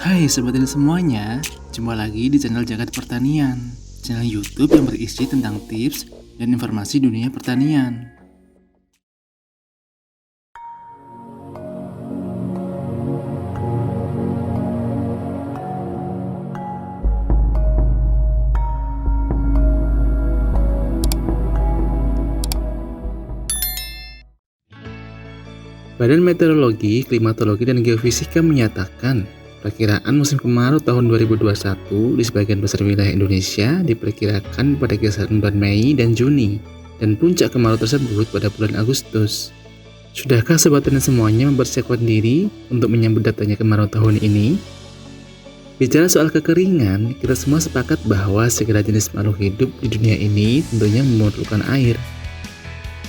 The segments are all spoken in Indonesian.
Hai sobat ini semuanya, jumpa lagi di channel Jagat Pertanian, channel YouTube yang berisi tentang tips dan informasi dunia pertanian. Badan Meteorologi, Klimatologi, dan Geofisika menyatakan perkiraan musim kemarau tahun 2021 di sebagian besar wilayah Indonesia diperkirakan pada kisaran bulan Mei dan Juni, dan puncak kemarau tersebut pada bulan Agustus. Sudahkah sobat tani semuanya mempersiapkan diri untuk menyambut datangnya kemarau tahun ini? Bicara soal kekeringan, kita semua sepakat bahwa segala jenis makhluk hidup di dunia ini tentunya memerlukan air.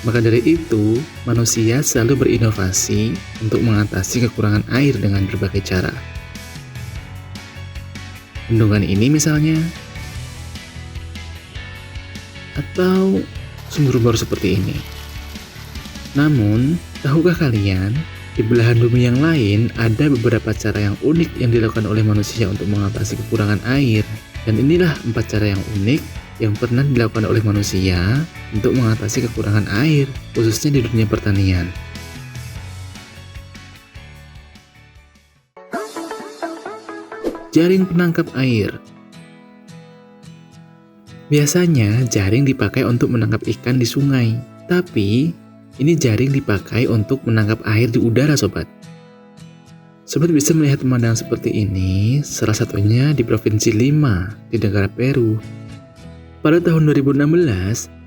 Maka dari itu, manusia selalu berinovasi untuk mengatasi kekurangan air dengan berbagai cara. Bendungan ini misalnya, atau sumber baru seperti ini. Namun, tahukah kalian, di belahan bumi yang lain ada beberapa cara yang unik yang dilakukan oleh manusia untuk mengatasi kekurangan air. Dan inilah 4 cara yang unik yang pernah dilakukan oleh manusia untuk mengatasi kekurangan air, khususnya di dunia pertanian. Jaring penangkap air. Biasanya jaring dipakai untuk menangkap ikan di sungai, tapi ini jaring dipakai untuk menangkap air di udara, sobat. Sobat bisa melihat pemandangan seperti ini, salah satunya di Provinsi Lima, di negara Peru. Pada tahun 2016,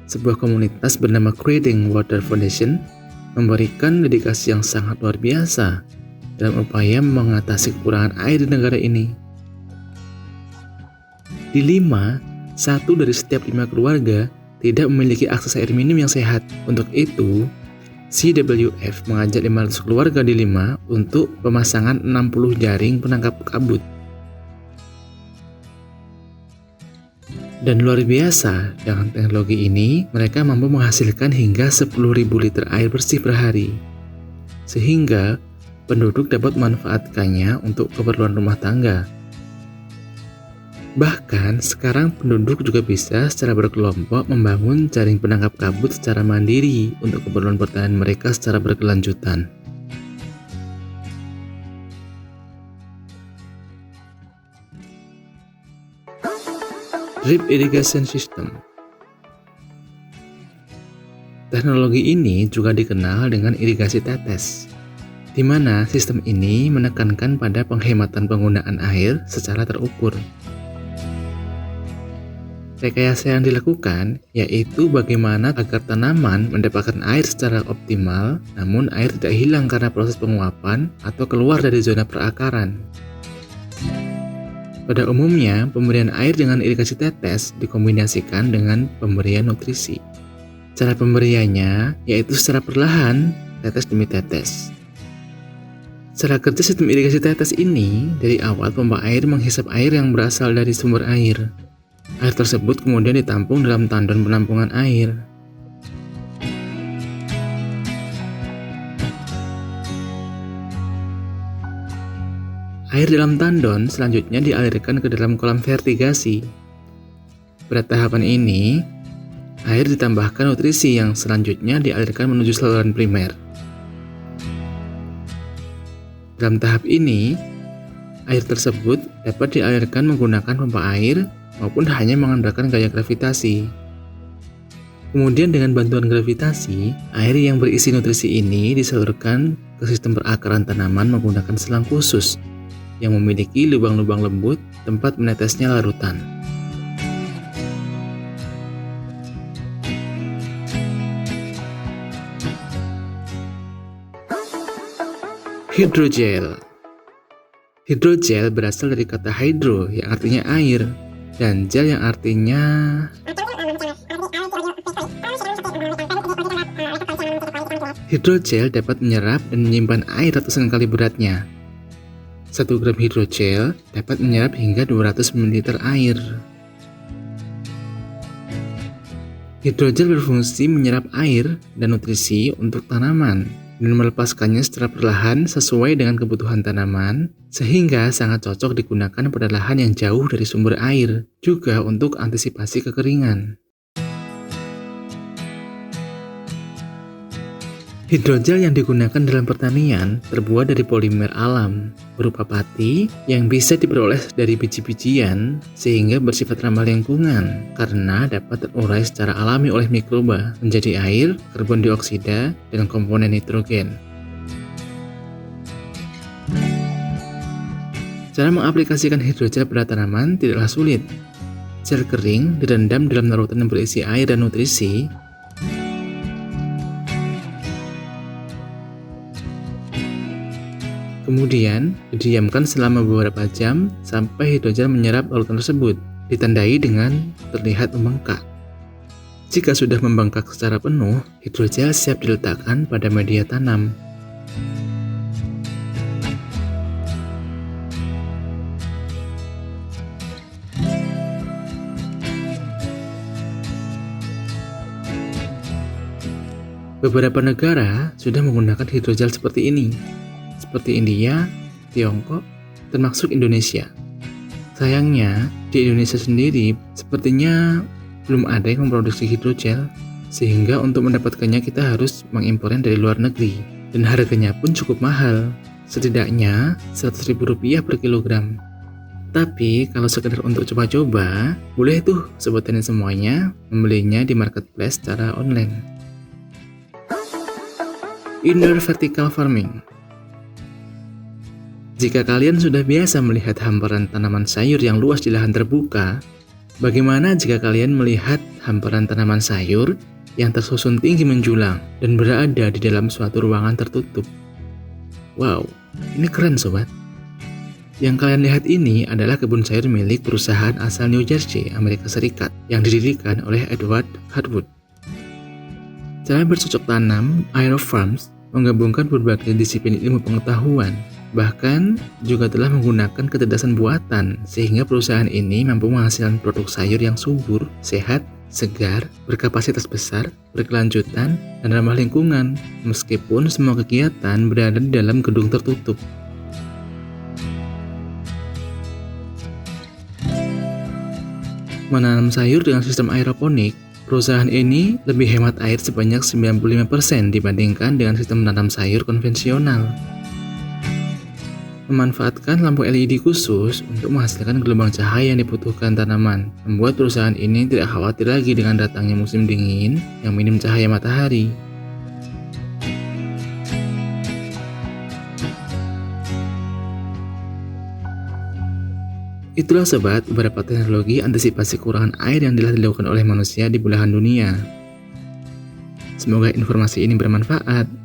sebuah komunitas bernama Creating Water Foundation memberikan dedikasi yang sangat luar biasa dalam upaya mengatasi kekurangan air di negara ini. Di Lima, 1 dari setiap 5 keluarga tidak memiliki akses air minum yang sehat. Untuk itu, CWF mengajak 500 keluarga di Lima untuk pemasangan 60 jaring penangkap kabut. Dan luar biasa, dengan teknologi ini, mereka mampu menghasilkan hingga 10.000 liter air bersih per hari. Sehingga, penduduk dapat memanfaatkannya untuk keperluan rumah tangga. Bahkan, sekarang penduduk juga bisa secara berkelompok membangun jaring penangkap kabut secara mandiri untuk keperluan pertanian mereka secara berkelanjutan. Drip Irrigation System. Teknologi ini juga dikenal dengan irigasi tetes, di mana sistem ini menekankan pada penghematan penggunaan air secara terukur. Rekayasa yang dilakukan yaitu bagaimana agar tanaman mendapatkan air secara optimal, namun air tidak hilang karena proses penguapan atau keluar dari zona perakaran. Pada umumnya, pemberian air dengan irigasi tetes dikombinasikan dengan pemberian nutrisi. Cara pemberiannya yaitu secara perlahan, tetes demi tetes. Cara kerja sistem irigasi tetes ini, dari awal pompa air menghisap air yang berasal dari sumber air. Air tersebut kemudian ditampung dalam tandon penampungan air. Air dalam tandon selanjutnya dialirkan ke dalam kolam vertigasi. Pada tahapan ini, air ditambahkan nutrisi yang selanjutnya dialirkan menuju saluran primer. Dalam tahap ini, air tersebut dapat dialirkan menggunakan pompa air maupun hanya mengandalkan gaya gravitasi. Kemudian dengan bantuan gravitasi, air yang berisi nutrisi ini disalurkan ke sistem perakaran tanaman menggunakan selang khusus yang memiliki lubang-lubang lembut tempat menetesnya larutan. Hidrogel. Hidrogel berasal dari kata hydro yang artinya air dan gel yang artinya hidrogel dapat menyerap dan menyimpan air ratusan kali beratnya. 1 gram hidrogel dapat menyerap hingga 200 ml air. Hidrogel berfungsi menyerap air dan nutrisi untuk tanaman dan melepaskannya secara perlahan sesuai dengan kebutuhan tanaman, sehingga sangat cocok digunakan pada lahan yang jauh dari sumber air, juga untuk antisipasi kekeringan. Hidrogel yang digunakan dalam pertanian terbuat dari polimer alam, berupa pati yang bisa diperoleh dari biji-bijian sehingga bersifat ramah lingkungan karena dapat terurai secara alami oleh mikroba menjadi air, karbon dioksida, dan komponen nitrogen. Cara mengaplikasikan hidrogel pada tanaman tidaklah sulit. Gel kering direndam dalam larutan yang berisi air dan nutrisi. Kemudian, didiamkan selama beberapa jam sampai hidrogel menyerap larutan tersebut, ditandai dengan terlihat membengkak. Jika sudah membengkak secara penuh, hidrogel siap diletakkan pada media tanam. Beberapa negara sudah menggunakan hidrogel seperti ini, seperti India, Tiongkok, termasuk Indonesia. Sayangnya, di Indonesia sendiri sepertinya belum ada yang memproduksi hidrogel, sehingga untuk mendapatkannya kita harus mengimpornya dari luar negeri, dan harganya pun cukup mahal, setidaknya Rp100.000 per kilogram. Tapi kalau sekedar untuk coba-coba, boleh tuh Sobat Tani semuanya membelinya di marketplace secara online. Indoor vertical farming. Jika kalian sudah biasa melihat hamparan tanaman sayur yang luas di lahan terbuka, bagaimana jika kalian melihat hamparan tanaman sayur yang tersusun tinggi menjulang dan berada di dalam suatu ruangan tertutup? Wow, ini keren sobat. Yang kalian lihat ini adalah kebun sayur milik perusahaan asal New Jersey, Amerika Serikat yang didirikan oleh Edward Harwood. Cara bercocok tanam aerofarms menggabungkan berbagai disiplin ilmu pengetahuan, bahkan juga telah menggunakan kecerdasan buatan sehingga perusahaan ini mampu menghasilkan produk sayur yang subur, sehat, segar, berkapasitas besar, berkelanjutan, dan ramah lingkungan, meskipun semua kegiatan berada di dalam gedung tertutup. Menanam sayur dengan sistem aeroponik, perusahaan ini lebih hemat air sebanyak 95% dibandingkan dengan sistem menanam sayur konvensional. Memanfaatkan lampu LED khusus untuk menghasilkan gelombang cahaya yang dibutuhkan tanaman, membuat perusahaan ini tidak khawatir lagi dengan datangnya musim dingin yang minim cahaya matahari. Itulah sobat beberapa teknologi antisipasi kekurangan air yang telah dilakukan oleh manusia di belahan dunia. Semoga informasi ini bermanfaat.